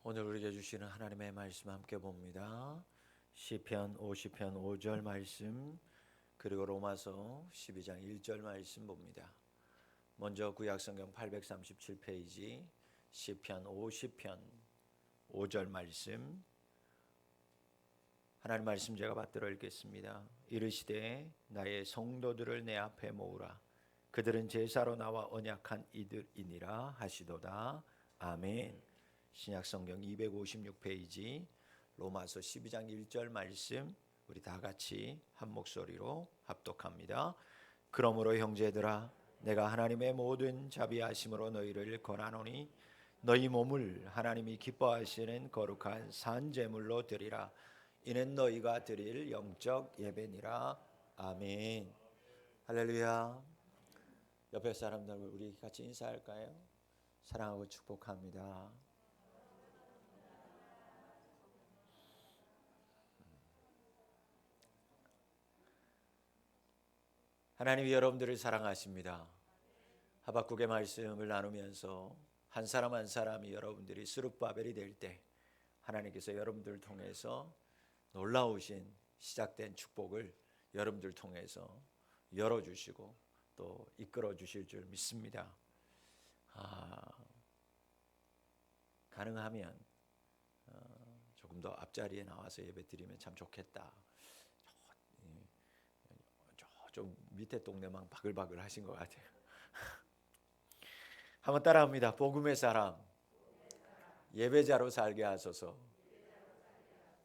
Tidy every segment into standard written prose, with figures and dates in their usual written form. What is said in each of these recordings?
오늘 우리에게 주시는 하나님의 말씀 함께 봅니다. 시편 50편 5절 말씀, 그리고 로마서 12장 1절 말씀 봅니다. 먼저 구약성경 837페이지 시편 50편 5절 말씀, 하나님 말씀 제가 받들어 읽겠습니다. 이르시되 나의 성도들을 내 앞에 모으라. 그들은 제사로 나와 언약한 이들이니라 하시도다. 아멘. 신약성경 256페이지 로마서 12장 1절 말씀, 우리 다 같이 한 목소리로 합독합니다. 그러므로 형제들아, 내가 하나님의 모든 자비하심으로 너희를 권하노니 너희 몸을 하나님이 기뻐하시는 거룩한 산제물로 드리라. 이는 너희가 드릴 영적 예배니라. 아멘. 할렐루야. 옆에 사람들 우리 같이 인사할까요? 사랑하고 축복합니다. 하나님이 여러분들을 사랑하십니다. 하박국의 말씀을 나누면서 한 사람 한 사람이 여러분들이 스룹바벨이 될 때 하나님께서 여러분들을 통해서 놀라우신 시작된 축복을 여러분들 통해서 열어주시고 또 이끌어 주실 줄 믿습니다. 가능하면 조금 더 앞자리에 나와서 예배 드리면 참 좋겠다. 좀 밑에 동네만 바글바글 하신 것 같아요. 한번 따라합니다. 복음의 사람, 예배자로 살게 하소서.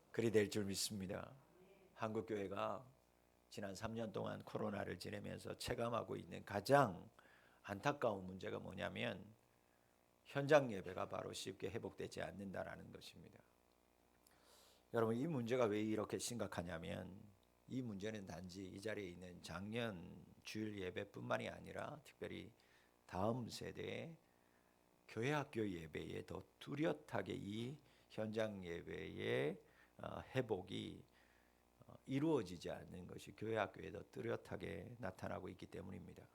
그리 될 줄 믿습니다. 한국교회가 지난 3년 동안 코로나를 지내면서 체감하고 있는 가장 안타까운 문제가 뭐냐면 현장 예배가 바로 쉽게 회복되지 않는다라는 것입니다. 여러분, 이 문제가 왜 이렇게 심각하냐면 이 문제는 단지 이 자리에 있는 작년 주일 예배뿐만이 아니라 특별히 다음 세대의 교회 학교 예배에 더 뚜렷하게 이 현장 예배의 회복이 이루어지지 않는 것이 교회 학교에 더 뚜렷하게 나타나고 있기 때문입니다.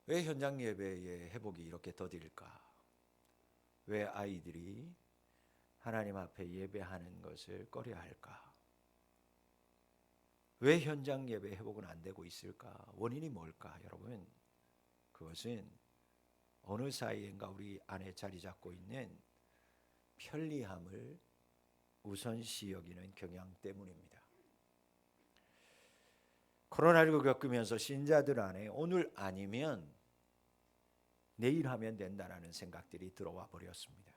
왜 현장 예배의 회복이 이렇게 더딜까? 왜 아이들이 하나님 앞에 예배하는 것을 꺼려할까? 왜 현장 예배 회복은 안 되고 있을까? 원인이 뭘까? 여러분, 그것은 어느 사이인가 우리 안에 자리 잡고 있는 편리함을 우선시 여기는 경향 때문입니다. 코로나19 겪으면서 신자들 안에 오늘 아니면 내일 하면 된다라는 생각들이 들어와 버렸습니다.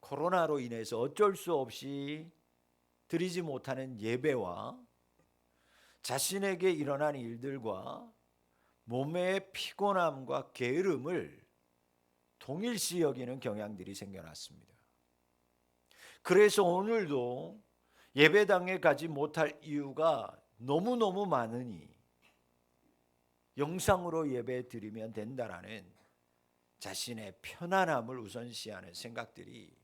코로나로 인해서 어쩔 수 없이 드리지 못하는 예배와 자신에게 일어난 일들과 몸의 피곤함과 게으름을 동일시 여기는 경향들이 생겨났습니다. 그래서 오늘도 예배당에 가지 못할 이유가 너무너무 많으니 영상으로 예배 드리면 된다라는 자신의 편안함을 우선시하는 생각들이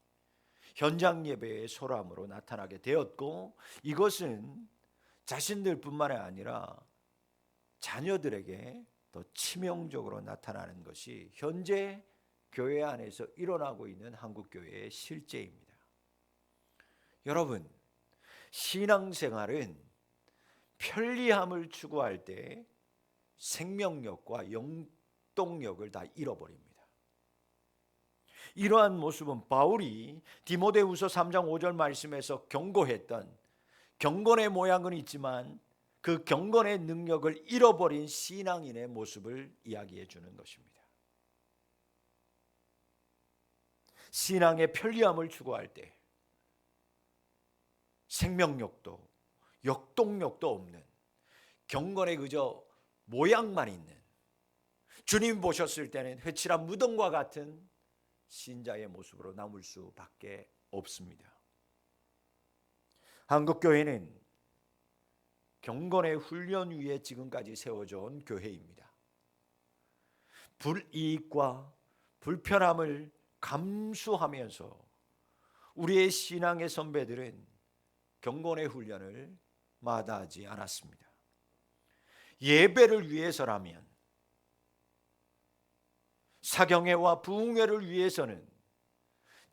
현장 예배의 소람으로 나타나게 되었고, 이것은 자신들뿐만 아니라 자녀들에게 더 치명적으로 나타나는 것이 현재 교회 안에서 일어나고 있는 한국교회의 실제입니다. 여러분, 신앙생활은 편리함을 추구할 때 생명력과 영동력을 다 잃어버립니다. 이러한 모습은 바울이 디모데후서 3장 5절 말씀에서 경고했던 경건의 모양은 있지만 그 경건의 능력을 잃어버린 신앙인의 모습을 이야기해 주는 것입니다. 신앙의 편리함을 추구할 때 생명력도 역동력도 없는, 경건에 그저 모양만 있는, 주님 보셨을 때는 회칠한 무덤과 같은 신자의 모습으로 남을 수밖에 없습니다. 한국교회는 경건의 훈련 위에 지금까지 세워져 온 교회입니다. 불이익과 불편함을 감수하면서 우리의 신앙의 선배들은 경건의 훈련을 마다하지 않았습니다. 예배를 위해서라면, 사경회와 부흥회를 위해서는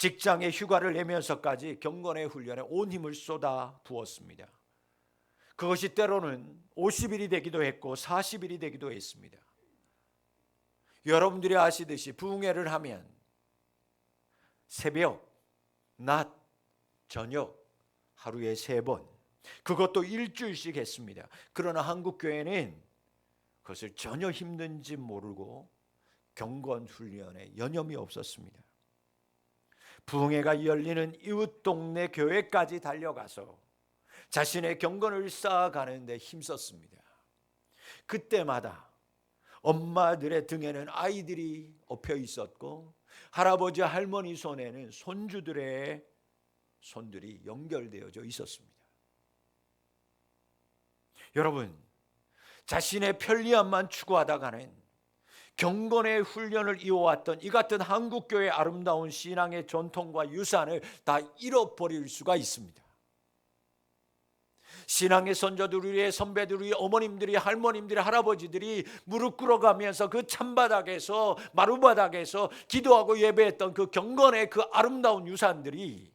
직장에 휴가를 내면서까지 경건의 훈련에 온 힘을 쏟아 부었습니다. 그것이 때로는 50일이 되기도 했고 40일이 되기도 했습니다. 여러분들이 아시듯이 부흥회를 하면 새벽, 낮, 저녁 하루에 3번, 그것도 일주일씩 했습니다. 그러나 한국교회는 그것을 전혀 힘든지 모르고 경건 훈련에 여념이 없었습니다. 부흥회가 열리는 이웃 동네 교회까지 달려가서 자신의 경건을 쌓아가는 데 힘썼습니다. 그때마다 엄마들의 등에는 아이들이 엎여 있었고 할아버지 할머니 손에는 손주들의 손들이 연결되어져 있었습니다. 여러분, 자신의 편리함만 추구하다가는 경건의 훈련을 이어왔던 이 같은 한국교회의 아름다운 신앙의 전통과 유산을 다 잃어버릴 수가 있습니다. 신앙의 선조들, 우리의 선배들, 우리 어머님들이, 할머님들이, 할아버지들이 무릎 꿇어가면서 그 찬바닥에서, 마루바닥에서 기도하고 예배했던 그 경건의 그 아름다운 유산들이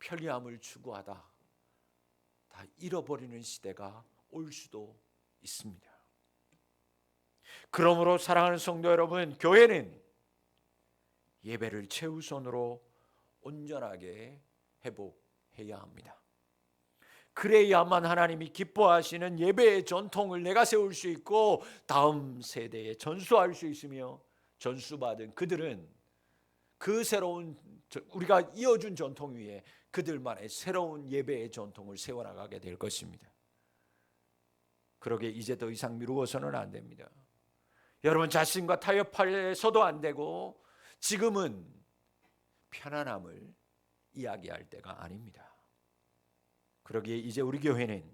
편리함을 추구하다 다 잃어버리는 시대가 올 수도 있습니다. 그러므로 사랑하는 성도 여러분, 교회는 예배를 최우선으로 온전하게 회복해야 합니다. 그래야만 하나님이 기뻐하시는 예배의 전통을 내가 세울 수 있고 다음 세대에 전수할 수 있으며, 전수받은 그들은 그 새로운 우리가 이어준 전통 위에 그들만의 새로운 예배의 전통을 세워나가게 될 것입니다. 그러게 이제 더 이상 미루어서는 안 됩니다. 여러분, 자신과 타협해서도 안 되고 지금은 편안함을 이야기할 때가 아닙니다. 그러기에 이제 우리 교회는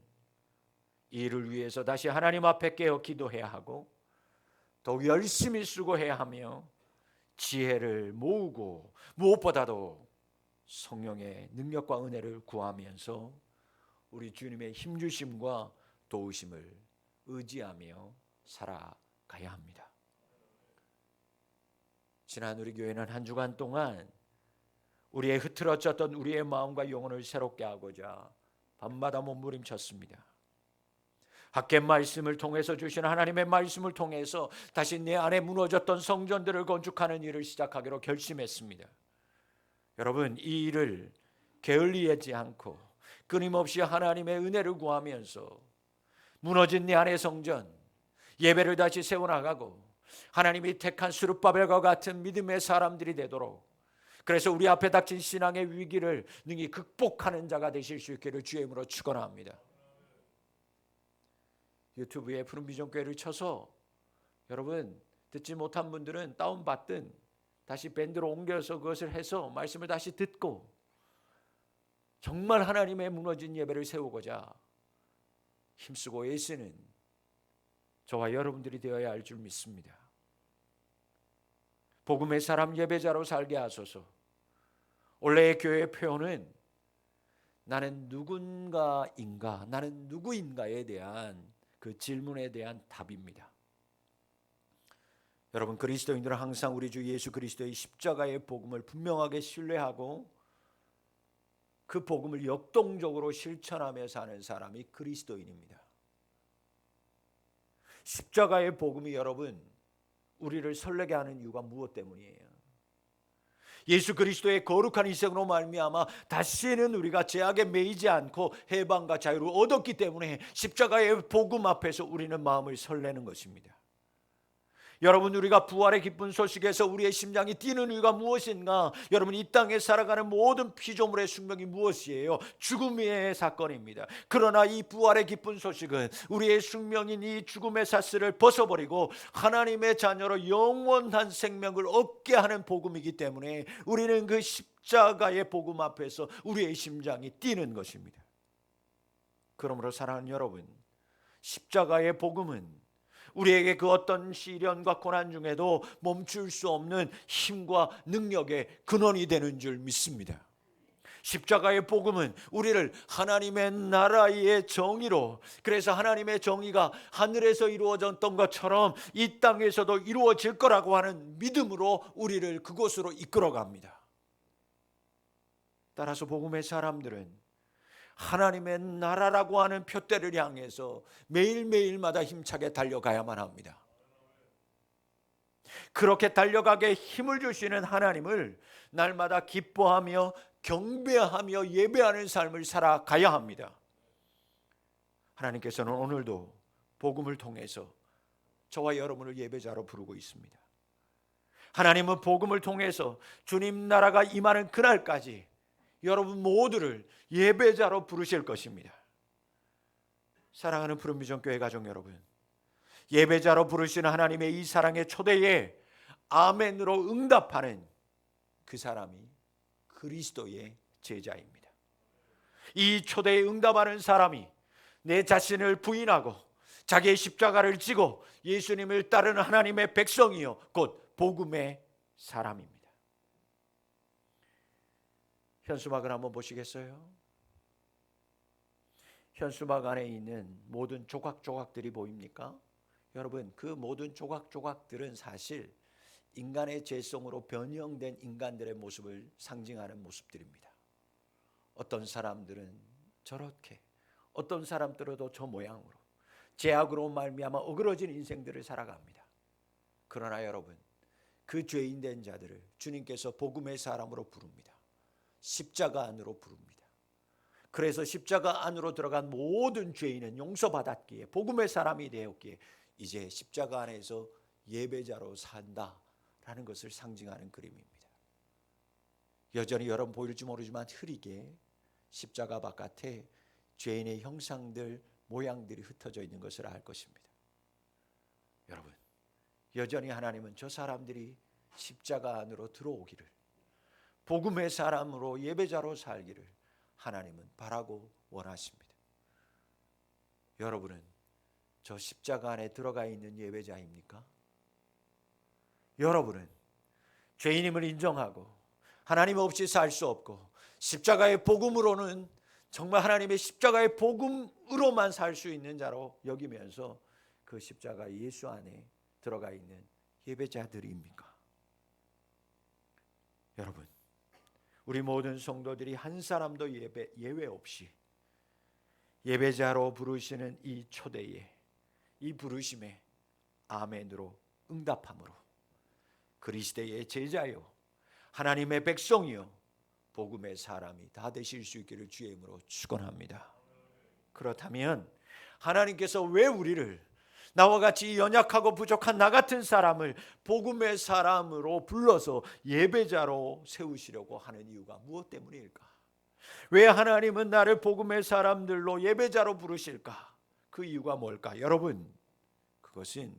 이 일을 위해서 다시 하나님 앞에 깨어 기도해야 하고 더욱 열심히 수고해야 하며 지혜를 모으고 무엇보다도 성령의 능력과 은혜를 구하면서 우리 주님의 힘주심과 도우심을 의지하며 살아가야 합니다. 지난 우리 교회는 한 주간 동안 우리의 흐트러졌던 우리의 마음과 영혼을 새롭게 하고자 밤마다 몸부림쳤습니다. 학계 말씀을 통해서 주신 하나님의 말씀을 통해서 다시 내 안에 무너졌던 성전들을 건축하는 일을 시작하기로 결심했습니다. 여러분, 이 일을 게을리하지 않고 끊임없이 하나님의 은혜를 구하면서 무너진 내 안의 성전, 예배를 다시 세워나가고 하나님이 택한 스룹바벨과 같은 믿음의 사람들이 되도록, 그래서 우리 앞에 닥친 신앙의 위기를 능히 극복하는 자가 되실 수 있기를 주의 이름으로 축원합니다. 유튜브에 푸른비전교회를 쳐서 여러분 듣지 못한 분들은 다운받든 다시 밴드로 옮겨서 그것을 해서 말씀을 다시 듣고 정말 하나님의 무너진 예배를 세우고자 힘쓰고 애쓰는 저와 여러분들이 되어야 할 줄 믿습니다. 복음의 사람 예배자로 살게 하소서. 원래의 교회의 표현은 나는 누군가인가, 나는 누구인가에 대한 그 질문에 대한 답입니다. 여러분, 그리스도인들은 항상 우리 주 예수 그리스도의 십자가의 복음을 분명하게 신뢰하고 그 복음을 역동적으로 실천하며 사는 사람이 그리스도인입니다. 십자가의 복음이 여러분 우리를 설레게 하는 이유가 무엇 때문이에요? 예수 그리스도의 거룩한 희생으로 말미암아 다시는 우리가 죄악에 매이지 않고 해방과 자유를 얻었기 때문에 십자가의 복음 앞에서 우리는 마음을 설레는 것입니다. 여러분, 우리가 부활의 기쁜 소식에서 우리의 심장이 뛰는 이유가 무엇인가? 여러분, 이 땅에 살아가는 모든 피조물의 숙명이 무엇이에요? 죽음의 사건입니다. 그러나 이 부활의 기쁜 소식은 우리의 숙명인 이 죽음의 사슬을 벗어버리고 하나님의 자녀로 영원한 생명을 얻게 하는 복음이기 때문에 우리는 그 십자가의 복음 앞에서 우리의 심장이 뛰는 것입니다. 그러므로 사랑하는 여러분, 십자가의 복음은 우리에게 그 어떤 시련과 고난 중에도 멈출 수 없는 힘과 능력의 근원이 되는 줄 믿습니다. 십자가의 복음은 우리를 하나님의 나라의 정의로, 그래서 하나님의 정의가 하늘에서 이루어졌던 것처럼 이 땅에서도 이루어질 거라고 하는 믿음으로 우리를 그곳으로 이끌어갑니다. 따라서 복음의 사람들은 하나님의 나라라고 하는 표대를 향해서 매일매일마다 힘차게 달려가야만 합니다. 그렇게 달려가게 힘을 주시는 하나님을 날마다 기뻐하며 경배하며 예배하는 삶을 살아가야 합니다. 하나님께서는 오늘도 복음을 통해서 저와 여러분을 예배자로 부르고 있습니다. 하나님은 복음을 통해서 주님 나라가 임하는 그날까지 여러분 모두를 예배자로 부르실 것입니다. 사랑하는 푸른비전교회 가족 여러분, 예배자로 부르시는 하나님의 이 사랑의 초대에 아멘으로 응답하는 그 사람이 그리스도의 제자입니다. 이 초대에 응답하는 사람이 내 자신을 부인하고 자기의 십자가를 지고 예수님을 따르는 하나님의 백성이요 곧 복음의 사람입니다. 현수막을 한번 보시겠어요? 현수막 안에 있는 모든 조각조각들이 보입니까? 여러분, 그 모든 조각조각들은 사실 인간의 죄성으로 변형된 인간들의 모습을 상징하는 모습들입니다. 어떤 사람들은 저렇게, 어떤 사람들은 저 모양으로 죄악으로 말미암아 어그러진 인생들을 살아갑니다. 그러나 여러분, 그 죄인된 자들을 주님께서 복음의 사람으로 부릅니다. 십자가 안으로 부릅니다. 그래서 십자가 안으로 들어간 모든 죄인은 용서받았기에, 복음의 사람이 되었기에 이제 십자가 안에서 예배자로 산다라는 것을 상징하는 그림입니다. 여전히 여러분 보일지 모르지만 흐리게 십자가 바깥에 죄인의 형상들, 모양들이 흩어져 있는 것을 알 것입니다. 여러분, 여전히 하나님은 저 사람들이 십자가 안으로 들어오기를, 복음의 사람으로 예배자로 살기를 하나님은 바라고 원하십니다. 여러분은 저 십자가 안에 들어가 있는 예배자입니까? 여러분은 죄인임을 인정하고 하나님 없이 살 수 없고 십자가의 복음으로는 정말 하나님의 십자가의 복음으로만 살 수 있는 자로 여기면서 그 십자가 예수 안에 들어가 있는 예배자들입니까? 여러분, 우리 모든 성도들이 한 사람도 예외 없이 예배자로 부르시는 이 초대에, 이 부르심에 아멘으로 응답함으로 그리스도의 제자요 하나님의 백성이요 복음의 사람이 다 되실 수 있기를 주의 이름으로 축원합니다. 그렇다면 하나님께서 왜 우리를, 나와 같이 연약하고 부족한 나 같은 사람을 복음의 사람으로 불러서 예배자로 세우시려고 하는 이유가 무엇 때문일까? 왜 하나님은 나를 복음의 사람들로 예배자로 부르실까? 그 이유가 뭘까? 여러분, 그것은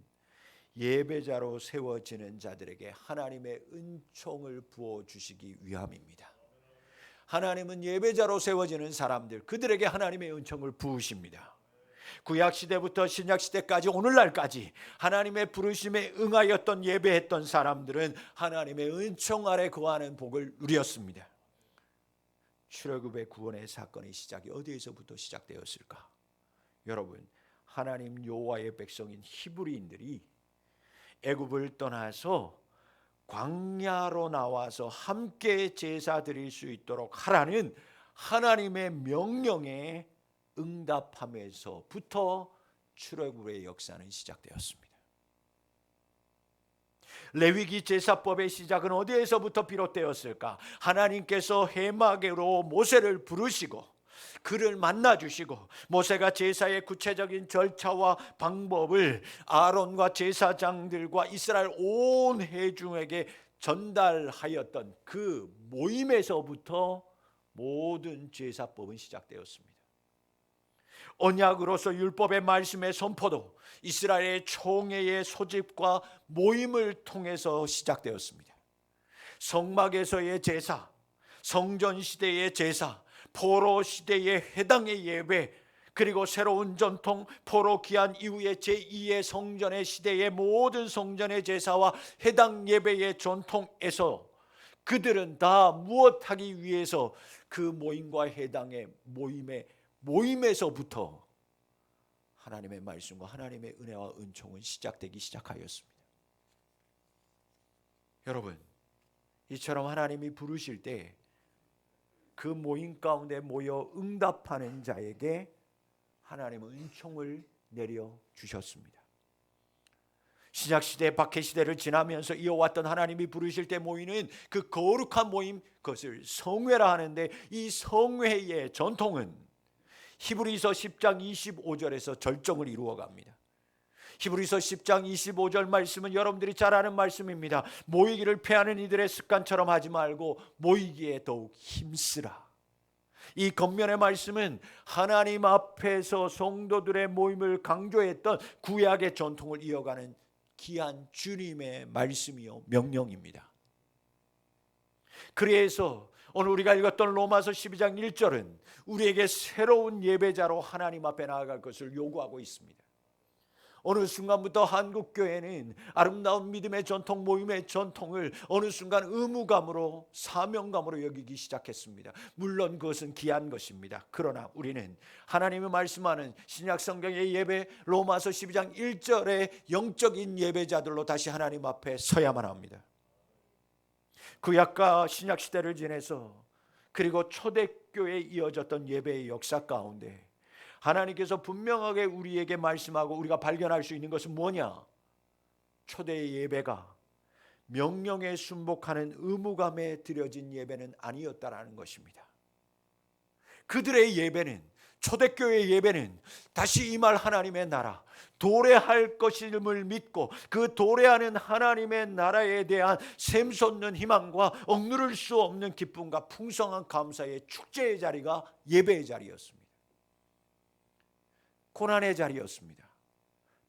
예배자로 세워지는 자들에게 하나님의 은총을 부어주시기 위함입니다. 하나님은 예배자로 세워지는 사람들, 그들에게 하나님의 은총을 부으십니다. 구약시대부터 신약시대까지 오늘날까지 하나님의 부르심에 응하였던 예배했던 사람들은 하나님의 은총 아래 거하는 복을 누렸습니다. 출애굽의 구원의 사건의 시작이 어디에서부터 시작되었을까? 여러분, 하나님 여호와의 백성인 히브리인들이 애굽을 떠나서 광야로 나와서 함께 제사 드릴 수 있도록 하라는 하나님의 명령에 응답하면서부터 출애굽의 역사는 시작되었습니다. 레위기 제사법의 시작은 어디에서부터 비롯되었을까? 하나님께서 해막으로 모세를 부르시고 그를 만나주시고 모세가 제사의 구체적인 절차와 방법을 아론과 제사장들과 이스라엘 온 회중에게 전달하였던 그 모임에서부터 모든 제사법은 시작되었습니다. 언약으로서 율법의 말씀의 선포도 이스라엘의 총회의 소집과 모임을 통해서 시작되었습니다. 성막에서의 제사, 성전 시대의 제사, 포로 시대의 회당의 예배, 그리고 새로운 전통 포로 귀환 이후의 제2의 성전의 시대의 모든 성전의 제사와 회당 예배의 전통에서 그들은 다 무엇하기 위해서 그 모임과 해당의 모임에서부터 하나님의 말씀과 하나님의 은혜와 은총은 시작되기 시작하였습니다. 여러분, 이처럼 하나님이 부르실 때 그 모임 가운데 모여 응답하는 자에게 하나님은 은총을 내려 주셨습니다. 신약시대 박해시대를 지나면서 이어왔던 하나님이 부르실 때 모이는 그 거룩한 모임, 그것을 성회라 하는데, 이 성회의 전통은 히브리서 10장 25절에서 절정을 이루어갑니다. 히브리서 10장 25절 말씀은 여러분들이 잘 아는 말씀입니다. 모이기를 패하는 이들의 습관처럼 하지 말고 모이기에 더욱 힘쓰라. 이 겉면의 말씀은 하나님 앞에서 성도들의 모임을 강조했던 구약의 전통을 이어가는 귀한 주님의 말씀이요 명령입니다. 그래서 오늘 우리가 읽었던 로마서 12장 1절은 우리에게 새로운 예배자로 하나님 앞에 나아갈 것을 요구하고 있습니다. 어느 순간부터 한국교회는 아름다운 믿음의 전통, 모임의 전통을 어느 순간 의무감으로, 사명감으로 여기기 시작했습니다. 물론 그것은 귀한 것입니다. 그러나 우리는 하나님이 말씀하는 신약 성경의 예배, 로마서 12장 1절의 영적인 예배자들로 다시 하나님 앞에 서야만 합니다. 구약과 신약 시대를 지내서 그리고 초대교회에 이어졌던 예배의 역사 가운데 하나님께서 분명하게 우리에게 말씀하고 우리가 발견할 수 있는 것은 뭐냐? 초대의 예배가 명령에 순복하는 의무감에 드려진 예배는 아니었다라는 것입니다. 그들의 예배는, 초대교회의 예배는 다시 임할 하나님의 나라, 도래할 것임을 믿고 그 도래하는 하나님의 나라에 대한 샘솟는 희망과 억누를 수 없는 기쁨과 풍성한 감사의 축제의 자리가 예배의 자리였습니다. 고난의 자리였습니다.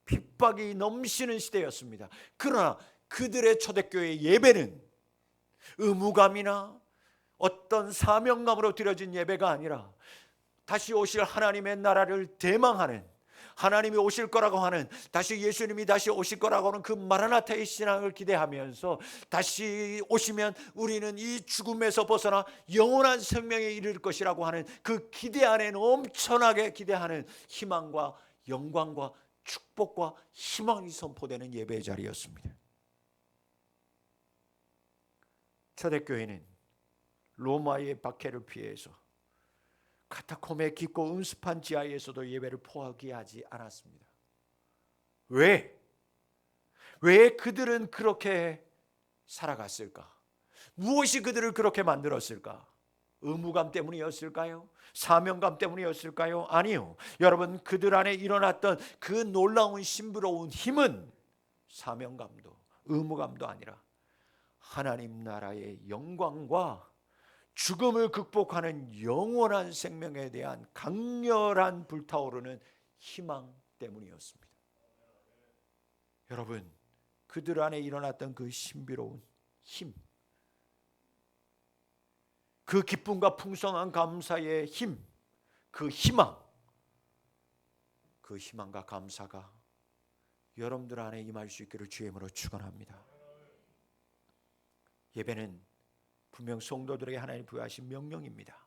핍박이 넘치는 시대였습니다. 그러나 그들의 초대교회의 예배는 의무감이나 어떤 사명감으로 드려진 예배가 아니라 다시 오실 하나님의 나라를 대망하는, 하나님이 오실 거라고 하는, 다시 예수님이 다시 오실 거라고 하는 그 마라나타의 신앙을 기대하면서 다시 오시면 우리는 이 죽음에서 벗어나 영원한 생명에 이를 것이라고 하는 그 기대 안에 엄청나게 기대하는 희망과 영광과 축복과 희망이 선포되는 예배의 자리였습니다. 초대교회는 로마의 박해를 피해서 카타콤의 깊고 음습한 지하에서도 예배를 포기하지 않았습니다. 왜 그들은 그렇게 살아갔을까? 무엇이 그들을 그렇게 만들었을까? 의무감 때문이었을까요? 사명감 때문이었을까요? 아니요. 여러분, 그들 안에 일어났던 그 놀라운 신비로운 힘은 사명감도 의무감도 아니라 하나님 나라의 영광과 죽음을 극복하는 영원한 생명에 대한 강렬한 불타오르는 희망 때문이었습니다. 여러분, 그들 안에 일어났던 그 신비로운 힘, 그 기쁨과 풍성한 감사의 힘, 그 희망, 그 희망과 감사가 여러분들 안에 임할 수 있기를 주의 이름으로 축원합니다. 예배는 분명 성도들에게 하나님 부여하신 명령입니다.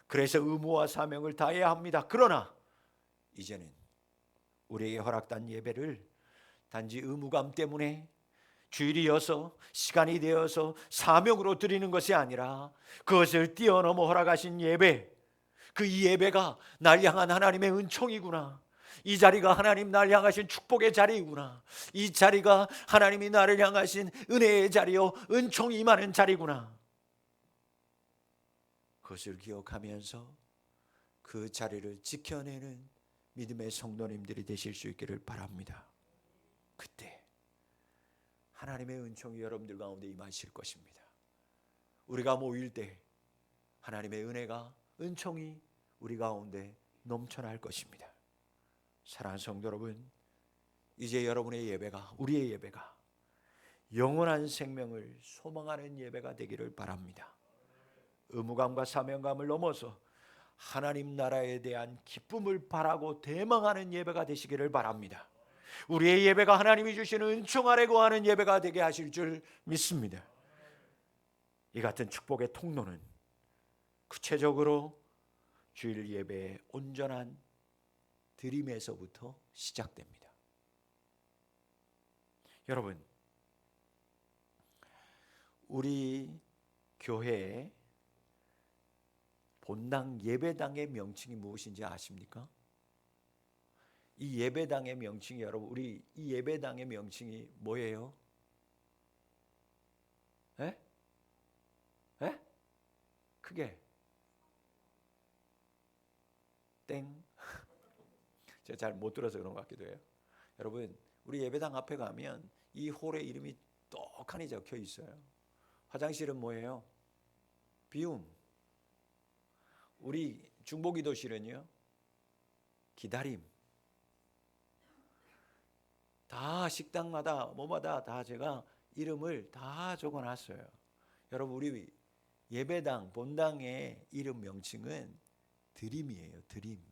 그래서 의무와 사명을 다해야 합니다. 그러나 이제는 우리에게 허락된 예배를 단지 의무감 때문에 주일이어서 시간이 되어서 사명으로 드리는 것이 아니라 그것을 뛰어넘어 허락하신 예배, 그 이 예배가 날 향한 하나님의 은총이구나, 이 자리가 하나님 날 향하신 축복의 자리이구나, 이 자리가 하나님이 나를 향하신 은혜의 자리요 은총이 임하는 자리구나, 그것을 기억하면서 그 자리를 지켜내는 믿음의 성도님들이 되실 수 있기를 바랍니다. 그때 하나님의 은총이 여러분들 가운데 임하실 것입니다. 우리가 모일 때 하나님의 은혜가, 은총이 우리 가운데 넘쳐날 것입니다. 사랑하는 성도 여러분, 이제 여러분의 예배가, 우리의 예배가 영원한 생명을 소망하는 예배가 되기를 바랍니다. 의무감과 사명감을 넘어서 하나님 나라에 대한 기쁨을 바라고 대망하는 예배가 되시기를 바랍니다. 우리의 예배가 하나님이 주시는 은총 아래 거하는 예배가 되게 하실 줄 믿습니다. 이 같은 축복의 통로는 구체적으로 주일 예배의 온전한 드림에서부터 시작됩니다. 여러분, 우리 교회의 본당 예배당의 명칭이 무엇인지 아십니까? 이 예배당의 명칭이, 여러분, 우리 이 예배당의 명칭이 뭐예요? 에? 에? 크게. 땡. 제가 잘 못 들어서 그런 것 같기도 해요. 여러분, 우리 예배당 앞에 가면 이 홀의 이름이 떡하니 적혀 있어요. 화장실은 뭐예요? 비움. 우리 중보기도실은요? 기다림. 다 식당마다 뭐마다 다 제가 이름을 다 적어놨어요. 여러분, 우리 예배당 본당의 이름 명칭은 드림이에요. 드림.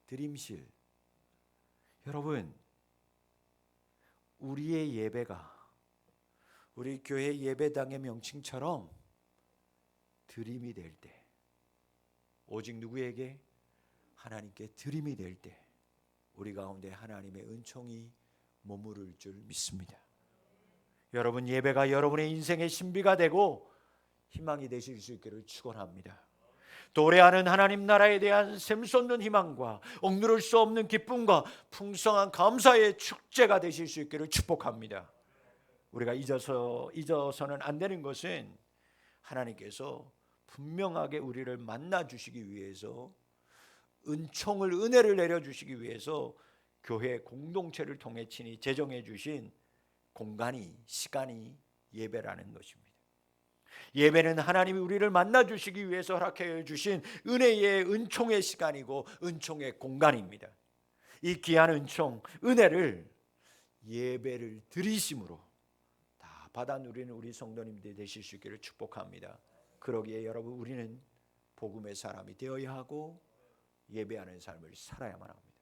드림실. 여러분, 우리의 예배가 우리 교회 예배당의 명칭처럼 드림이 될 때, 오직 누구에게? 하나님께 드림이 될 때 우리 가운데 하나님의 은총이 머무를 줄 믿습니다. 여러분, 예배가 여러분의 인생의 신비가 되고 희망이 되실 수 있기를 축원합니다. 도래하는 하나님 나라에 대한 샘솟는 희망과 억누를 수 없는 기쁨과 풍성한 감사의 축제가 되실 수 있기를 축복합니다. 우리가 잊어서는 안 되는 것은 하나님께서 분명하게 우리를 만나 주시기 위해서, 은총을, 은혜를 내려주시기 위해서 교회 공동체를 통해 친히 제정해 주신 공간이, 시간이 예배라는 것입니다. 예배는 하나님이 우리를 만나 주시기 위해서 허락해 주신 은혜의, 은총의 시간이고 은총의 공간입니다. 이 귀한 은총, 은혜를 예배를 드리심으로 다 받아 누리는 우리 성도님들이 되실 수 있기를 축복합니다. 그러기에 여러분, 우리는 복음의 사람이 되어야 하고 예배하는 삶을 살아야만 합니다.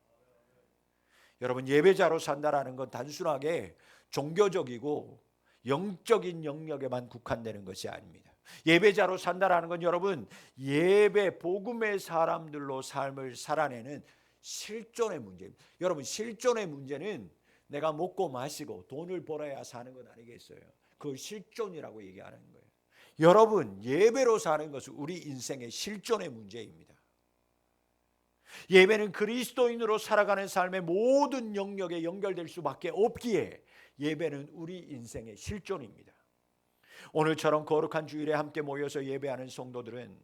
여러분, 예배자로 산다라는 건 단순하게 종교적이고 영적인 영역에만 국한되는 것이 아닙니다. 예배자로 산다라는 건 여러분, 예배, 복음의 사람들로 삶을 살아내는 실존의 문제입니다. 여러분, 실존의 문제는 내가 먹고 마시고 돈을 벌어야 사는 건 아니겠어요? 그걸 실존이라고 얘기하는 거예요. 여러분, 예배로 사는 것은 우리 인생의 실존의 문제입니다. 예배는 그리스도인으로 살아가는 삶의 모든 영역에 연결될 수밖에 없기에 예배는 우리 인생의 실존입니다. 오늘처럼 거룩한 주일에 함께 모여서 예배하는 성도들은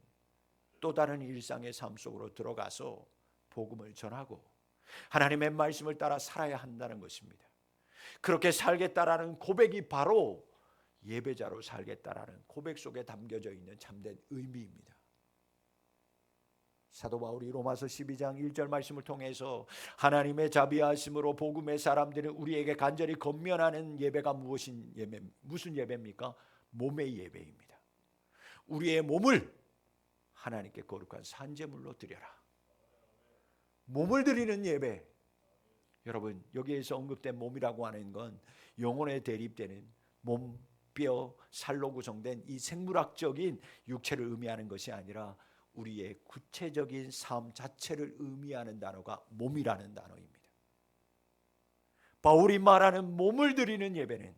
또 다른 일상의 삶 속으로 들어가서 복음을 전하고 하나님의 말씀을 따라 살아야 한다는 것입니다. 그렇게 살겠다라는 고백이 바로 예배자로 살겠다라는 고백 속에 담겨져 있는 참된 의미입니다. 사도 바울이 로마서 12장 1절 말씀을 통해서 하나님의 자비하심으로 복음의 사람들은 우리에게 간절히 권면하는 예배가 무슨 예배입니까? 몸의 예배입니다. 우리의 몸을 하나님께 거룩한 산제물로 드려라. 몸을 드리는 예배. 여러분, 여기에서 언급된 몸이라고 하는 건 영혼에 대립되는 몸, 뼈, 살로 구성된 이 생물학적인 육체를 의미하는 것이 아니라 우리의 구체적인 삶 자체를 의미하는 단어가 몸이라는 단어입니다. 바울이 말하는 몸을 드리는 예배는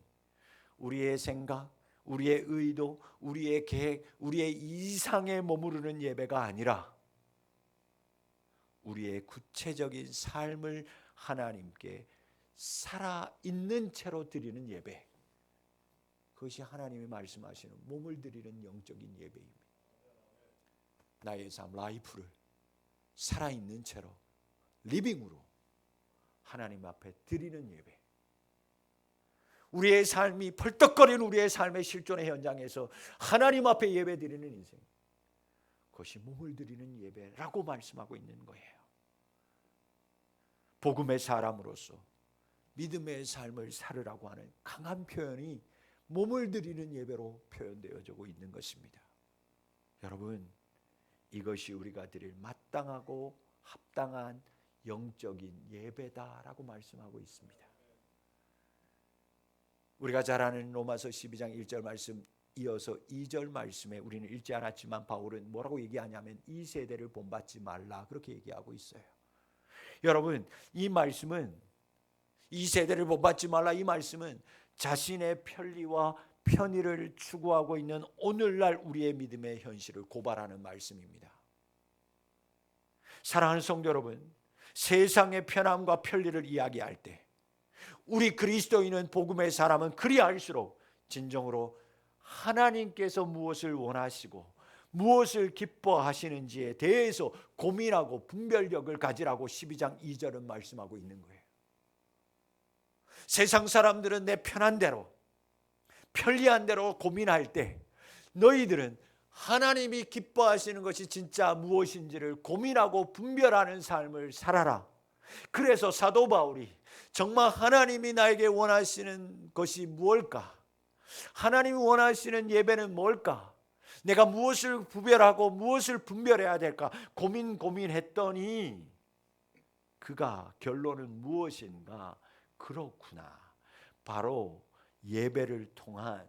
우리의 생각, 우리의 의도, 우리의 계획, 우리의 이상에 머무르는 예배가 아니라 우리의 구체적인 삶을 하나님께 살아있는 채로 드리는 예배, 그것이 하나님이 말씀하시는 몸을 드리는 영적인 예배입니다. 나의 삶, 라이프를 살아있는 채로 리빙으로 하나님 앞에 드리는 예배, 우리의 삶이 펄떡거리는 우리의 삶의 실존의 현장에서 하나님 앞에 예배 드리는 인생, 그것이 몸을 드리는 예배라고 말씀하고 있는 거예요. 복음의 사람으로서 믿음의 삶을 살으라고 하는 강한 표현이 몸을 드리는 예배로 표현되어지고 있는 것입니다. 여러분, 이것이 우리가 드릴 마땅하고 합당한 영적인 예배다라고 말씀하고 있습니다. 우리가 잘 아는 로마서 12장 1절 말씀, 이어서 2절 말씀에 우리는 읽지 않았지만 바울은 뭐라고 얘기하냐면 이 세대를 본받지 말라 그렇게 얘기하고 있어요. 여러분, 이 말씀은 이 세대를 본받지 말라 이 말씀은 자신의 편리와 편의를 추구하고 있는 오늘날 우리의 믿음의 현실을 고발하는 말씀입니다. 사랑하는 성도 여러분, 세상의 편함과 편리를 이야기할 때 우리 그리스도인은 복음의 사람은 그리할수록 진정으로 하나님께서 무엇을 원하시고 무엇을 기뻐하시는지에 대해서 고민하고 분별력을 가지라고 12장 2절은 말씀하고 있는 거예요. 세상 사람들은 내 편한 대로 편리한 대로 고민할 때 너희들은 하나님이 기뻐하시는 것이 진짜 무엇인지를 고민하고 분별하는 삶을 살아라. 그래서 사도 바울이 정말 하나님이 나에게 원하시는 것이 무엇일까? 하나님이 원하시는 예배는 뭘까? 내가 무엇을 구별하고 무엇을 분별해야 될까? 고민했더니 그가 결론은 무엇인가? 그렇구나. 바로 예배를 통한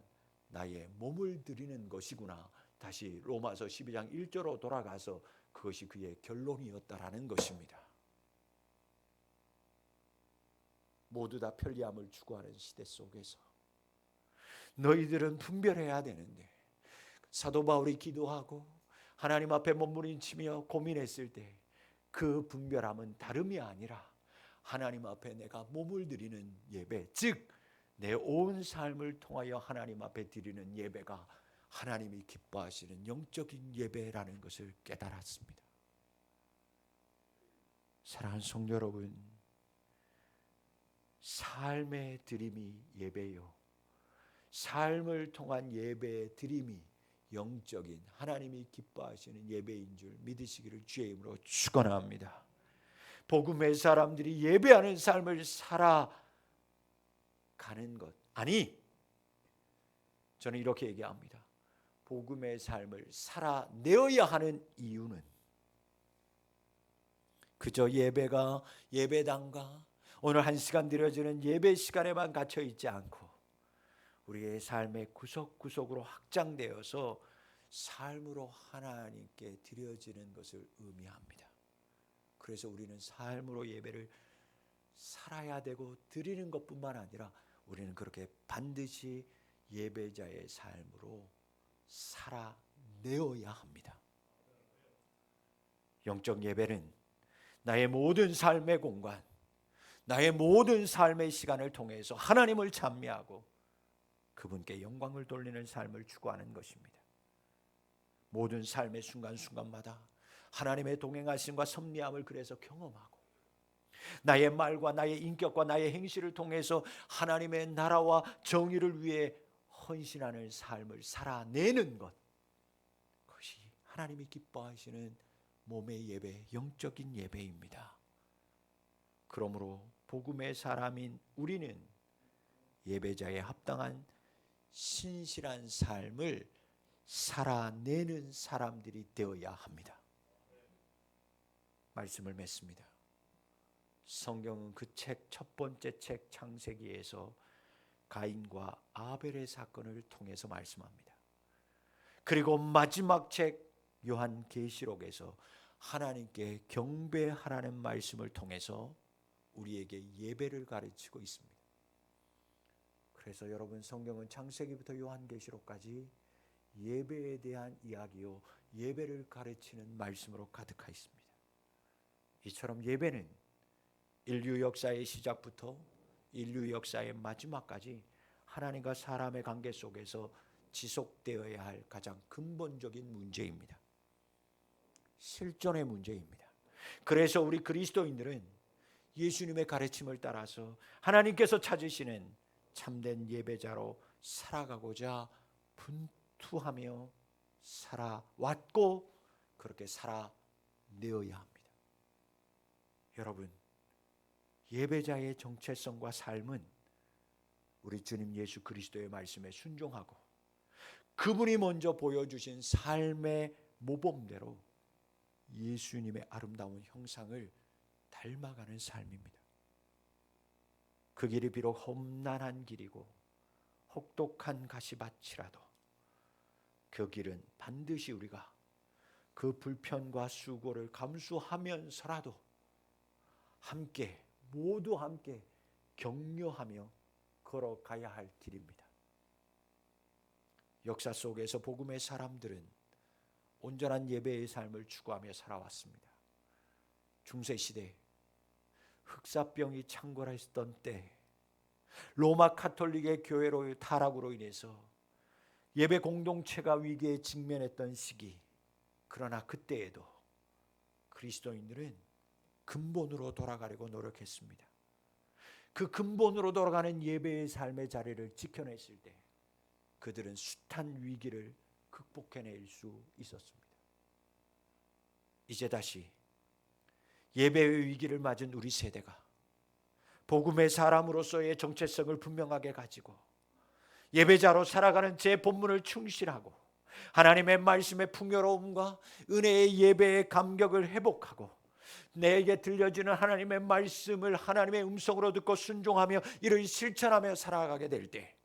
나의 몸을 드리는 것이구나. 다시 로마서 12장 1절로 돌아가서 그것이 그의 결론이었다라는 것입니다. 모두 다 편리함을 추구하는 시대 속에서 너희들은 분별해야 되는데 사도 바울이 기도하고 하나님 앞에 몸부림치며 고민했을 때 그 분별함은 다름이 아니라 하나님 앞에 내가 몸을 드리는 예배, 즉 내 온 삶을 통하여 하나님 앞에 드리는 예배가 하나님이 기뻐하시는 영적인 예배라는 것을 깨달았습니다. 사랑하는 성도 여러분, 삶의 드림이 예배요, 삶을 통한 예배의 드림이 영적인 하나님이 기뻐하시는 예배인 줄 믿으시기를 주의 이름으로 축원합니다. 복음의 사람들이 예배하는 삶을 살아가는 것, 아니, 저는 이렇게 얘기합니다. 복음의 삶을 살아내어야 하는 이유는 그저 예배가 예배당과 오늘 1시간 드려지는 예배 시간에만 갇혀 있지 않고 우리의 삶의 구석구석으로 확장되어서 삶으로 하나님께 드려지는 것을 의미합니다. 그래서 우리는 삶으로 예배를 살아야 되고 드리는 것뿐만 아니라 우리는 그렇게 반드시 예배자의 삶으로 살아내어야 합니다. 영적 예배는 나의 모든 삶의 공간, 나의 모든 삶의 시간을 통해서 하나님을 찬미하고 그분께 영광을 돌리는 삶을 추구하는 것입니다. 모든 삶의 순간순간마다 하나님의 동행하심과 섭리함을 그래서 경험하고 나의 말과 나의 인격과 나의 행실을 통해서 하나님의 나라와 정의를 위해 헌신하는 삶을 살아내는 것, 그것이 하나님이 기뻐하시는 몸의 예배, 영적인 예배입니다. 그러므로 복음의 사람인 우리는 예배자에 합당한 신실한 삶을 살아내는 사람들이 되어야 합니다. 말씀을 맺습니다. 성경은 그 책 첫 번째 책 창세기에서 가인과 아벨의 사건을 통해서 말씀합니다. 그리고 마지막 책 요한계시록에서 하나님께 경배하라는 말씀을 통해서 우리에게 예배를 가르치고 있습니다. 그래서 여러분, 성경은 창세기부터 요한계시록까지 예배에 대한 이야기요, 예배를 가르치는 말씀으로 가득하 있습니다. 이처럼 예배는 인류 역사의 시작부터 인류 역사의 마지막까지 하나님과 사람의 관계 속에서 지속되어야 할 가장 근본적인 문제입니다. 실존의 문제입니다. 그래서 우리 그리스도인들은 예수님의 가르침을 따라서 하나님께서 찾으시는 참된 예배자로 살아가고자 분투하며 살아왔고 그렇게 살아내어야 합니다. 여러분, 예배자의 정체성과 삶은 우리 주님 예수 그리스도의 말씀에 순종하고 그분이 먼저 보여주신 삶의 모범대로 예수님의 아름다운 형상을 닮아가는 삶입니다. 그 길이 비록 험난한 길이고 혹독한 가시밭이라도 그 길은 반드시 우리가 그 불편과 수고를 감수하면서라도 함께, 모두 함께 격려하며 걸어가야 할 길입니다. 역사 속에서 복음의 사람들은 온전한 예배의 삶을 추구하며 살아왔습니다. 중세시대 흑사병이 창궐했던 때 로마 가톨릭의 교회로 타락으로 인해서 예배 공동체가 위기에 직면했던 시기, 그러나 그때에도 그리스도인들은 근본으로 돌아가려고 노력했습니다. 그 근본으로 돌아가는 예배의 삶의 자리를 지켜냈을 때 그들은 숱한 위기를 극복해낼 수 있었습니다. 이제 다시 예배의 위기를 맞은 우리 세대가 복음의 사람으로서의 정체성을 분명하게 가지고 예배자로 살아가는 제 본분을 충실하고 하나님의 말씀의 풍요로움과 은혜의 예배의 감격을 회복하고 내게 들려주는 하나님의 말씀을 하나님의 음성으로 듣고 순종하며 이를 실천하며 살아가게 될 때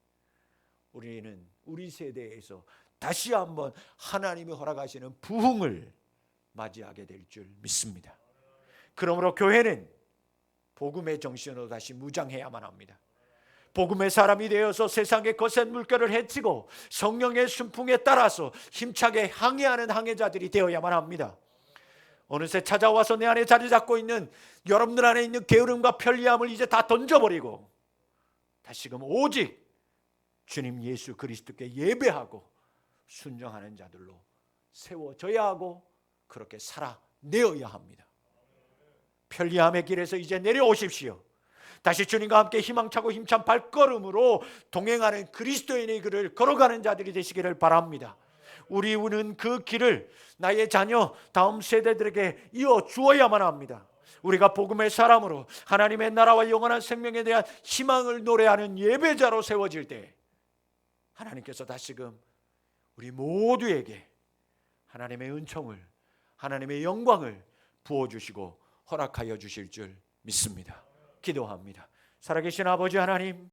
우리는 우리 세대에서 다시 한번 하나님이 허락하시는 부흥을 맞이하게 될 줄 믿습니다. 그러므로 교회는 복음의 정신으로 다시 무장해야만 합니다. 복음의 사람이 되어서 세상의 거센 물결을 헤치고 성령의 순풍에 따라서 힘차게 항해하는 항해자들이 되어야만 합니다. 어느새 찾아와서 내 안에 자리 잡고 있는 여러분들 안에 있는 게으름과 편리함을 이제 다 던져버리고 다시금 오직 주님 예수 그리스도께 예배하고 순종하는 자들로 세워져야 하고 그렇게 살아내어야 합니다. 편리함의 길에서 이제 내려오십시오. 다시 주님과 함께 희망차고 힘찬 발걸음으로 동행하는 그리스도인의 길을 걸어가는 자들이 되시기를 바랍니다. 우리는 그 길을 나의 자녀 다음 세대들에게 이어 주어야만 합니다. 우리가 복음의 사람으로 하나님의 나라와 영원한 생명에 대한 희망을 노래하는 예배자로 세워질 때 하나님께서 다시금 우리 모두에게 하나님의 은총을, 하나님의 영광을 부어주시고 허락하여 주실 줄 믿습니다. 기도합니다. 살아계신 아버지 하나님,